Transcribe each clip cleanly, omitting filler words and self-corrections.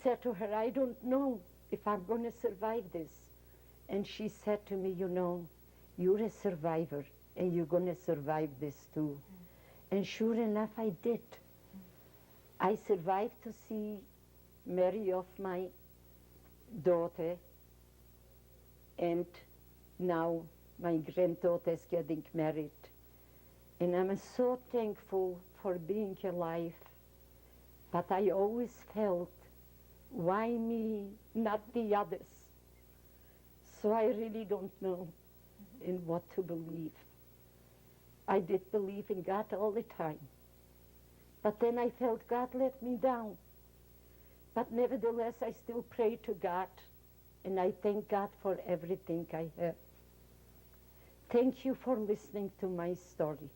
said to her, I don't know if I'm going to survive this. And she said to me, you know, you're a survivor and you're going to survive this too. And sure enough, I did. I survived to see marry off my daughter, and now my granddaughter is getting married. And I'm so thankful for being alive. But I always felt, why me, not the others? So I really don't know in what to believe. I did believe in God all the time. But then I felt God let me down. But nevertheless, I still pray to God, and I thank God for everything I have. Thank you for listening to my story.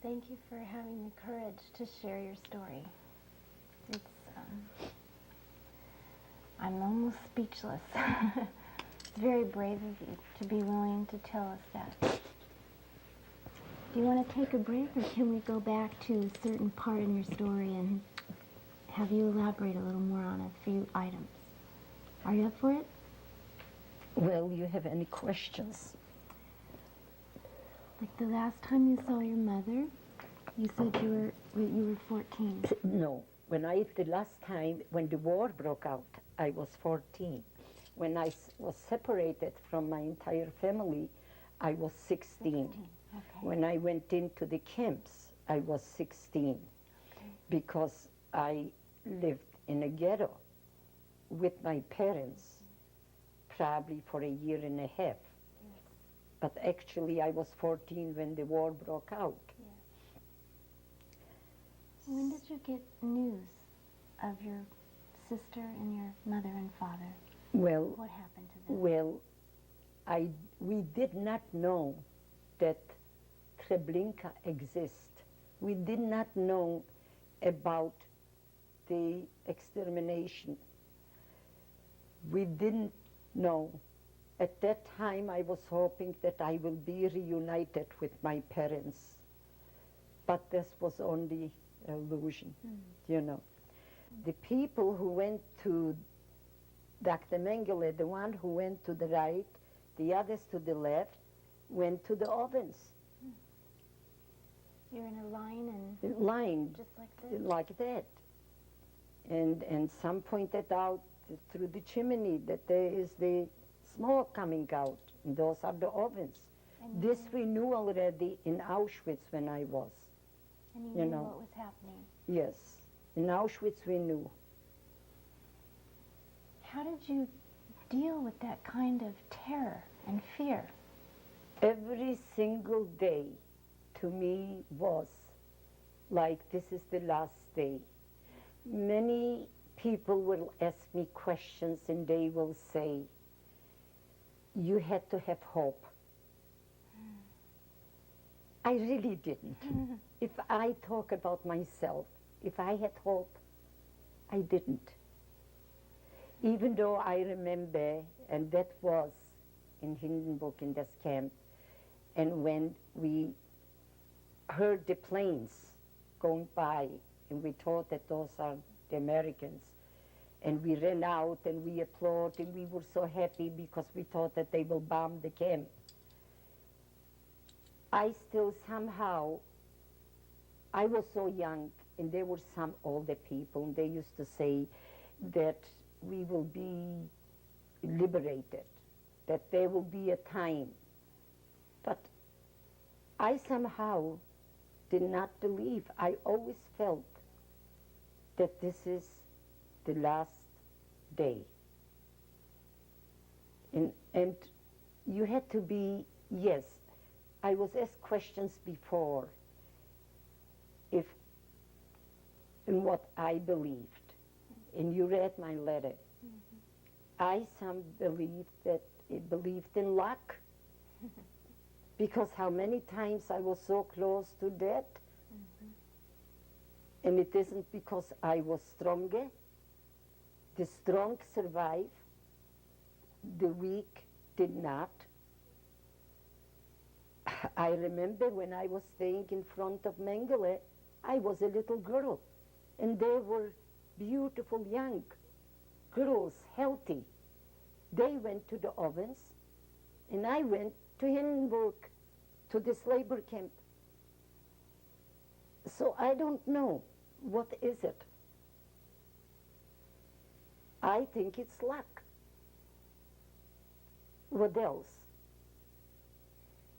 Thank you for having the courage to share your story. It's, I'm almost speechless. It's very brave of you to be willing to tell us that. Do you want to take a break, or can we go back to a certain part in your story and have you elaborate a little more on a few items? Are you up for it? Well, you have any questions? Like the last time you saw your mother, you said you were 14. No. The last time, when the war broke out, I was 14. When I was separated from my entire family, I was 16. Okay. When I went into the camps, I was 16. Okay. Because I lived in a ghetto with my parents, probably for a year and a half. Yes. But actually, I was 14 when the war broke out. Yes. When did you get news of your sister and your mother and father? Well, what happened to them? Well, we did not know that Treblinka exists. We did not know about the extermination. We didn't know. At that time, I was hoping that I will be reunited with my parents. But this was only illusion, you know. The people who went to Dr. Mengele, the one who went to the right, the others to the left, went to the ovens. You're in a line and... Line, just like this? like that. And some pointed out through the chimney that there is the smoke coming out, and those are the ovens. And This we knew already in Auschwitz when I was. And you knew what was happening? Yes, in Auschwitz we knew. How did you deal with that kind of terror and fear? Every single day to me was like this is the last day. Many people will ask me questions and they will say, you had to have hope. I really didn't. If I talk about myself, if I had hope, I didn't. Even though I remember, and that was in Hindenburg in this camp, and when we heard the planes going by, and we thought that those are the Americans, and we ran out and we applauded, and we were so happy because we thought that they will bomb the camp. I still somehow, I was so young, and there were some older people, and they used to say that we will be liberated, that there will be a time. But I somehow did not believe. I always felt that this is the last day. And you had to be, yes, I was asked questions before if in what I believed. And you read my letter. I believed in luck. Because how many times I was so close to death. And it isn't because I was stronger. The strong survive. The weak did not. I remember when I was staying in front of Mengele, I was a little girl. And there were beautiful young girls, healthy. They went to the ovens, and I went to Hindenburg, to this labor camp. So I don't know, what is it? I think it's luck. What else?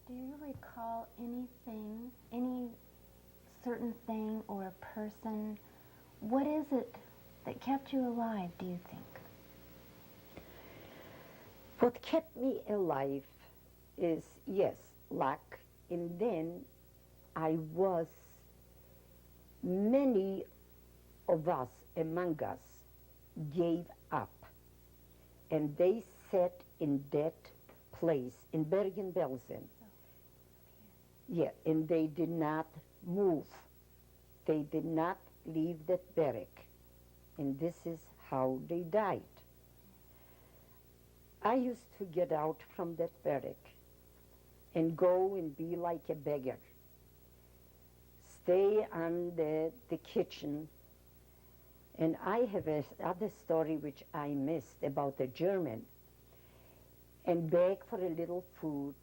Do you recall anything, any certain thing or a person? What is it that kept you alive, do you think? What kept me alive is, yes, luck. And then many of us among us gave up. And they sat in that place in Bergen-Belsen. Yeah, and they did not move. They did not leave that barrack. And this is how they died. I used to get out from that barrack and go and be like a beggar. Stay on the kitchen. And I have another story which I missed about a German, and beg for a little food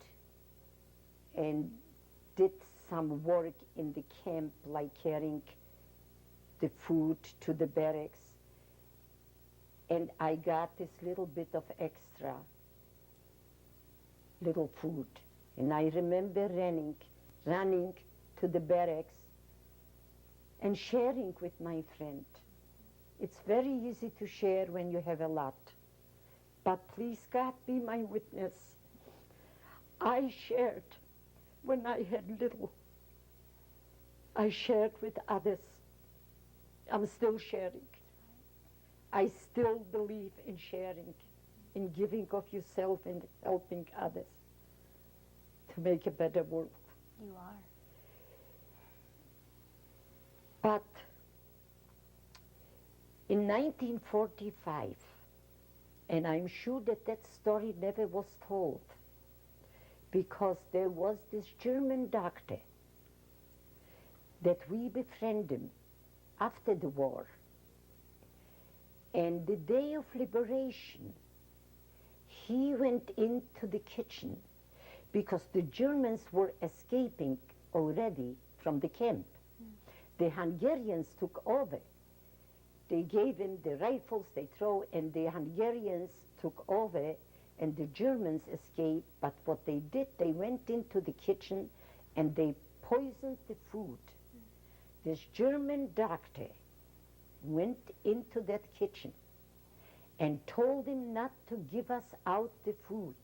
and did some work in the camp, like carrying the food to the barracks. And I got this little bit of extra little food. And I remember running to the barracks and sharing with my friend. It's very easy to share when you have a lot. But please, God, be my witness. I shared when I had little. I shared with others. I'm still sharing. I still believe in sharing, in giving of yourself and helping others to make a better world. You are. But in 1945, and I'm sure that that story never was told, because there was this German doctor that we befriended after the war. And the day of liberation, he went into the kitchen because the Germans were escaping already from the camp. The Hungarians took over. They gave him the rifles they throw, and the Hungarians took over, and the Germans escaped. But what they did, they went into the kitchen and they poisoned the food. This German doctor went into that kitchen and told him not to give us out the food.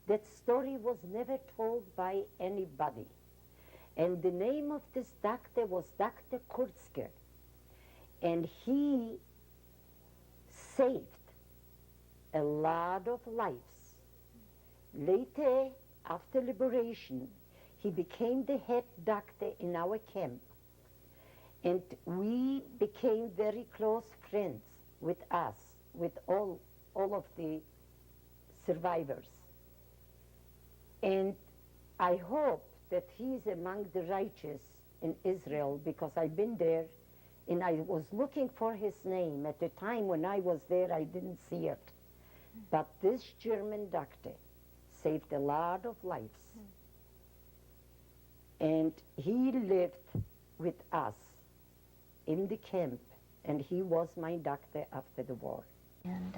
That story was never told by anybody. And the name of this doctor was Dr. Krause. And he saved a lot of lives. Later, after liberation, he became the head doctor in our camp. And we became very close friends with us, with all of the survivors. And I hope that he is among the righteous in Israel, because I've been there and I was looking for his name. At the time when I was there, I didn't see it. But this German doctor saved a lot of lives. And he lived with us in the camp, and he was my doctor after the war. And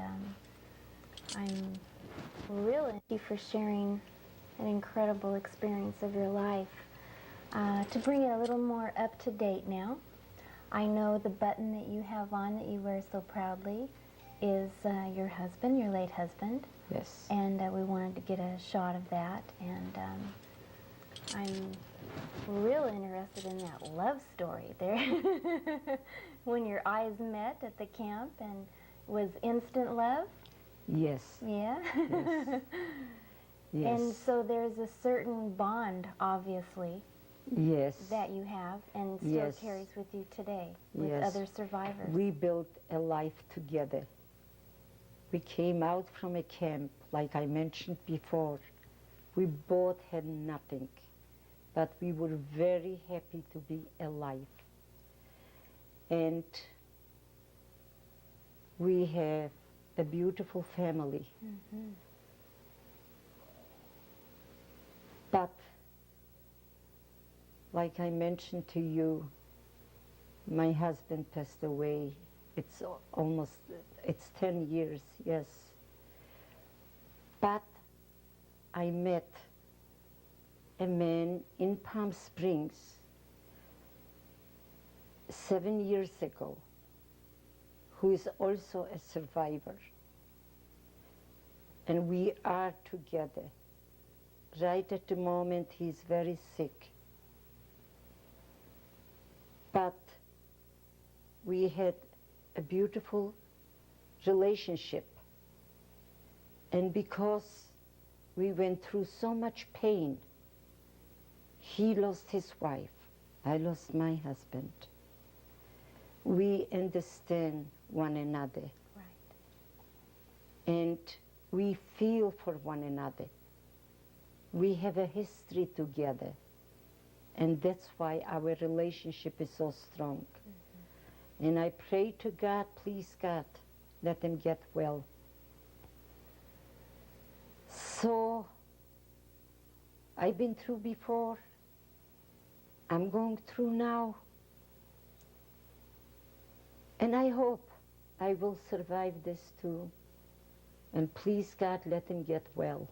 I'm really thank you for sharing an incredible experience of your life. To bring it a little more up to date now, I know the button that you have on that you wear so proudly is your husband, your late husband. Yes. And we wanted to get a shot of that. And I'm real interested in that love story there. When your eyes met at the camp, and was instant love? Yes. Yeah? Yes. Yes. And so there's a certain bond, obviously, Yes. that you have and still Yes. carries with you today with Yes. other survivors. We built a life together. We came out from a camp, like I mentioned before. We both had nothing, but we were very happy to be alive. And We have a beautiful family. But, like I mentioned to you, my husband passed away. It's almost, it's 10 years, yes. But I met a man in Palm Springs 7 years ago who is also a survivor. And we are together. Right at the moment, he's very sick. But we had a beautiful relationship. And because we went through so much pain, he lost his wife, I lost my husband. We understand one another. Right. And we feel for one another. We have a history together. And that's why our relationship is so strong. And I pray to God, please God, let him get well. So, I've been through before. I'm going through now. And I hope I will survive this too. And please God, let him get well.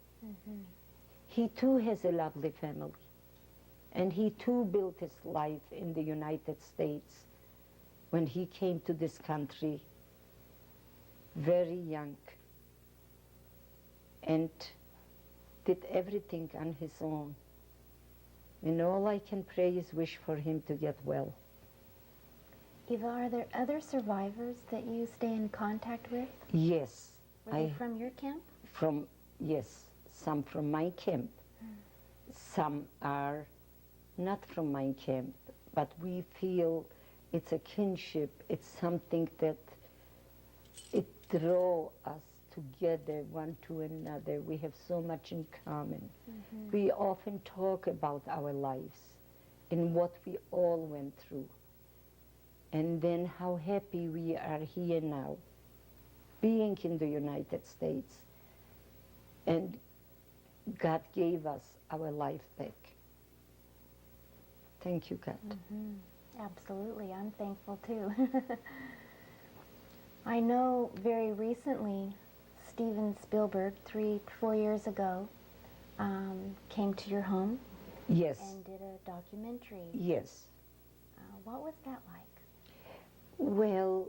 He too has a lovely family. And he too built his life in the United States when he came to this country very young and did everything on his own. And all I can pray is wish for him to get well. Eva, are there other survivors that you stay in contact with? Yes. Were they from your camp? Yes, some from my camp. Some are not from my camp, but we feel it's a kinship. It's something that it draws us together one to another. We have so much in common. We often talk about our lives and what we all went through. And then how happy we are here now, being in the United States. And God gave us our life back. Thank you, God. Absolutely, I'm thankful too. I know very recently Steven Spielberg, 3-4 years ago, came to your home. Yes. And did a documentary. Yes. What was that like? Well,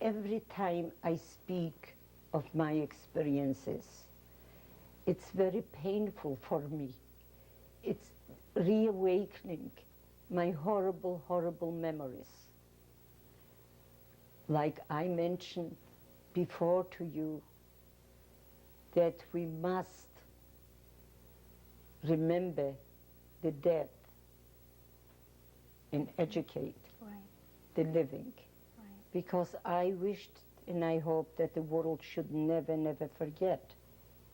every time I speak of my experiences, it's very painful for me. It's reawakening my horrible, horrible memories. Like I mentioned before to you, that we must remember the dead and educate the living. Because I wished and I hope that the world should never, never forget.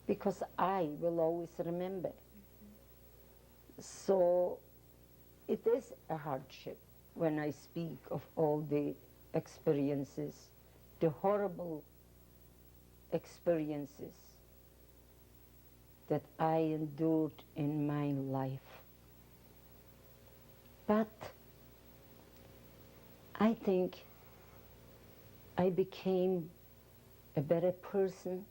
Because I will always remember. So it is a hardship when I speak of all the experiences, the horrible experiences that I endured in my life. But I think I became a better person.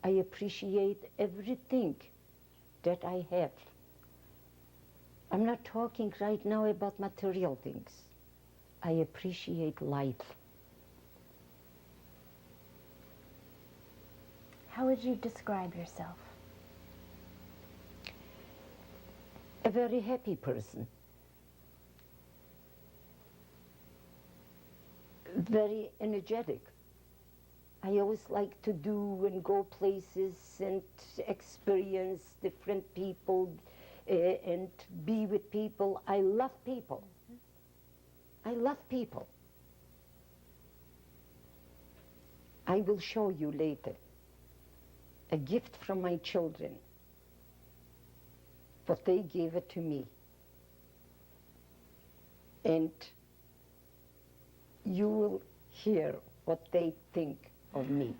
I appreciate everything that I have. I'm not talking right now about material things. I appreciate life. How would you describe yourself? A very happy person. Very energetic. I always like to do and go places and experience different people and be with people. I love people. I love people. I will show you later a gift from my children, but they gave it to me. And you will hear what they think of me.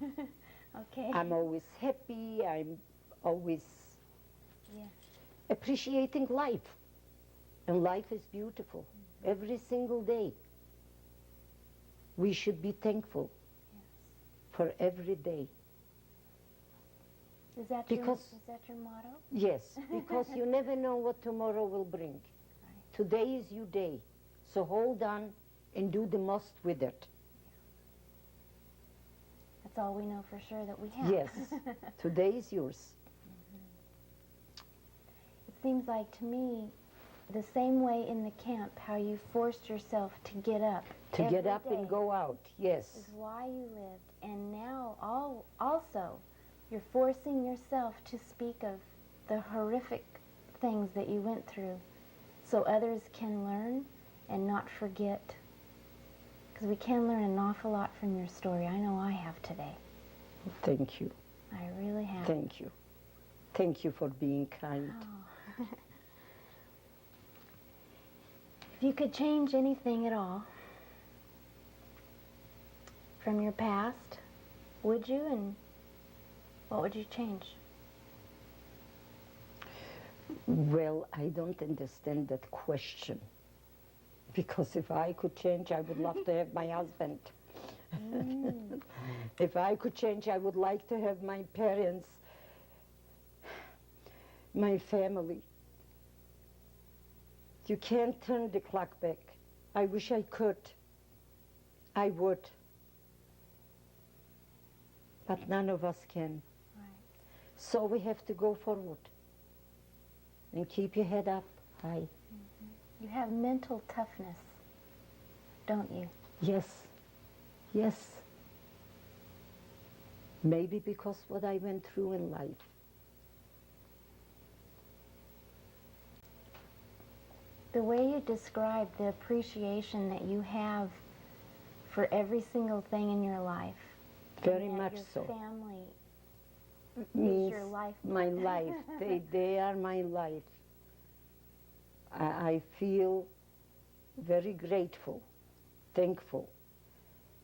Okay. I'm always happy, I'm always Yes. appreciating life. And life is beautiful every single day. We should be thankful for every day. Is that Because- your motto? Yes, because you never know what tomorrow will bring. Right. Today is your day, so hold on and do the most with it. That's all we know for sure that we have. Yes, today is yours. It seems like to me, the same way in the camp, how you forced yourself to get up To get every up and day go out, yes. is why you lived. And now also, you're forcing yourself to speak of the horrific things that you went through so others can learn and not forget. Because we can learn an awful lot from your story. I know I have today. Thank you, I really have. thank you. Thank you for being kind. Oh. If you could change anything at all from your past, would you? And what would you change? Well, I don't understand that question. Because if I could change, I would love to have my husband. If I could change, I would like to have my parents, my family. You can't turn the clock back. I wish I could. I would. But none of us can. Right. So we have to go forward and keep your head up high. You have mental toughness, don't you? Yes, yes. Maybe because what I went through in life. The way you describe the appreciation that you have for every single thing in your life. Very and that much your so. Family Means is your life. my life. They are my life. I feel very grateful, thankful.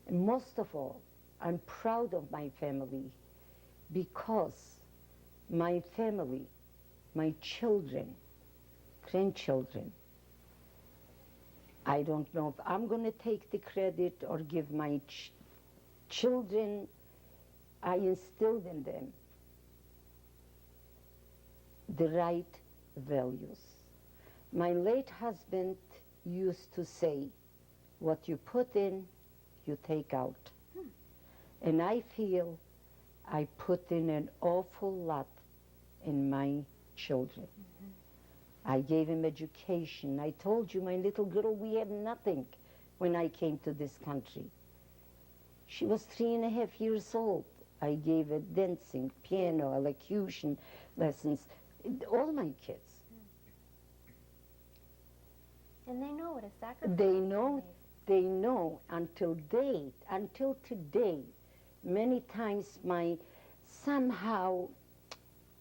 And most of all, I'm proud of my family because my family, my children, grandchildren, I don't know if I'm going to take the credit or give my children, I instilled in them the right values. My late husband used to say, what you put in, you take out. And I feel I put in an awful lot in my children. I gave him education. I told you, my little girl, we had nothing when I came to this country. She was 3.5 years old. I gave her dancing, piano, elocution lessons, all my kids. And they know what a sacrifice They know until today, many times somehow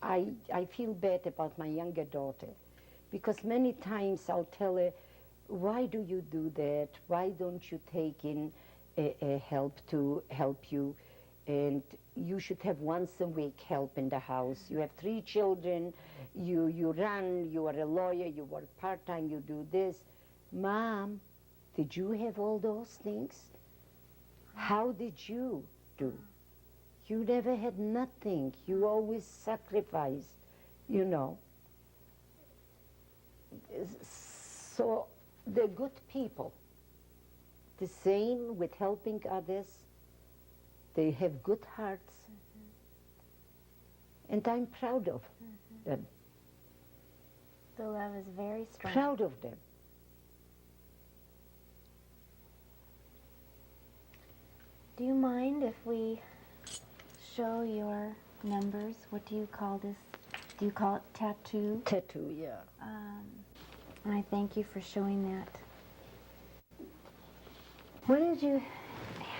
I feel bad about my younger daughter, because many times I'll tell her, why do you do that? Why don't you take in a help to help you? And you should have once a week help in the house. You have 3 children, you run, you are a lawyer, you work part-time, you do this. Mom, did you have all those things? How did you do? You never had nothing. You always sacrificed, you know. So they're good people. The same with helping others. They have good hearts. And I'm proud of them. The love is very strong. Proud of them. Do you mind if we show your numbers? What do you call this? Do you call it tattoo? Tattoo, yeah. And I thank you for showing that. What did you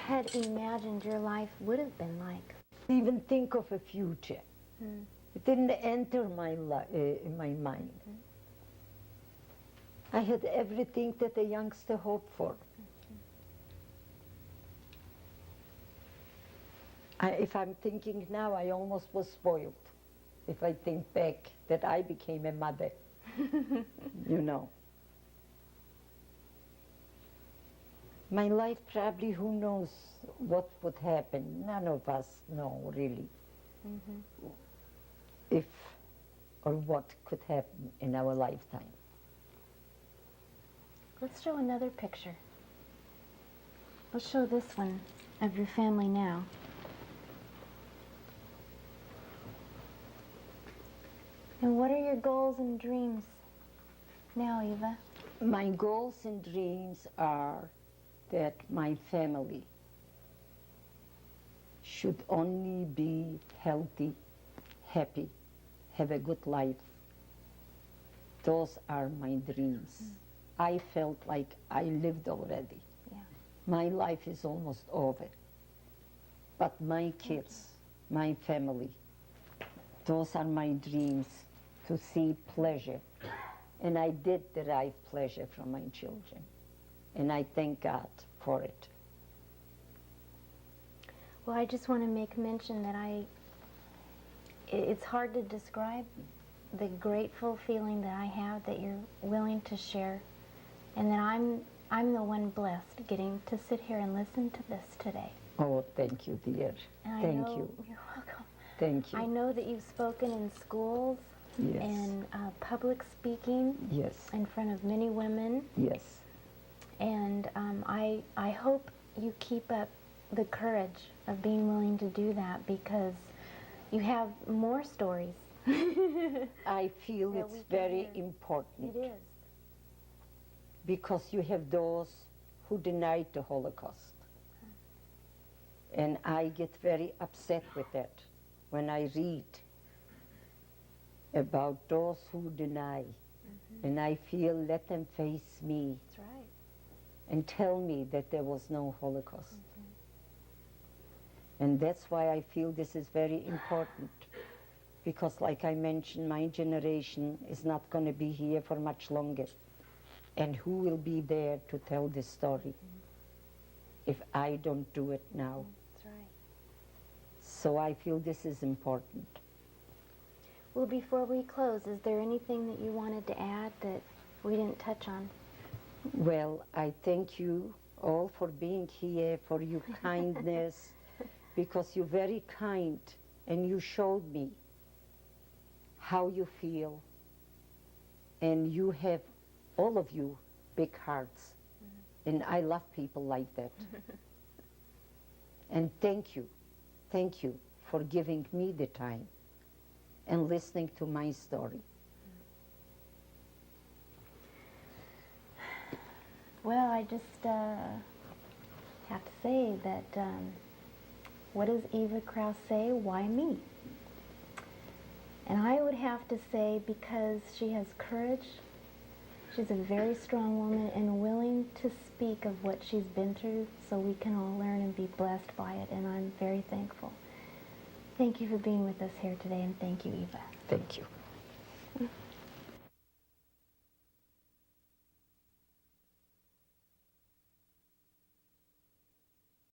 had imagined your life would have been like? Even think of a future. It didn't enter my mind. I had everything that a youngster hoped for. If I'm thinking now, I almost was spoiled. If I think back that I became a mother, you know. My life probably, who knows what would happen. None of us know really if or what could happen in our lifetime. Let's show another picture. Let's show this one of your family now. And what are your goals and dreams now, Eva? My goals and dreams are that my family should only be healthy, happy, have a good life. Those are my dreams. I felt like I lived already. Yeah. My life is almost over. But my kids, my family, those are my dreams, to see pleasure. And I did derive pleasure from my children. And I thank God for it. Well, I just want to make mention that it's hard to describe the grateful feeling that I have that you're willing to share, and that I'm the one blessed getting to sit here and listen to this today. Oh, thank you, dear. And Thank you. You're welcome. Thank you. I know that you've spoken in schools, Yes. and public speaking, Yes. in front of many women, Yes. and I hope you keep up the courage of being willing to do that, because you have more stories. I feel that it's we can very hear. important. It is. Because you have those who denied the Holocaust. And I get very upset with that when I read about those who deny. And I feel, let them face me That's right. and tell me that there was no Holocaust. And that's why I feel this is very important. Because like I mentioned, my generation is not going to be here for much longer. And who will be there to tell this story if I don't do it now? That's right. So I feel this is important. Well, before we close, is there anything that you wanted to add that we didn't touch on? Well, I thank you all for being here, for your kindness, because you're very kind and you showed me how you feel. And you have, all of you, big hearts. And I love people like that. And thank you for giving me the time and listening to my story. Well, I just have to say that, what does Eva Krause say? Why me? And I would have to say, because she has courage, she's a very strong woman and willing to speak of what she's been through so we can all learn and be blessed by it, and I'm very thankful. Thank you for being with us here today, and thank you, Eva. Thank you.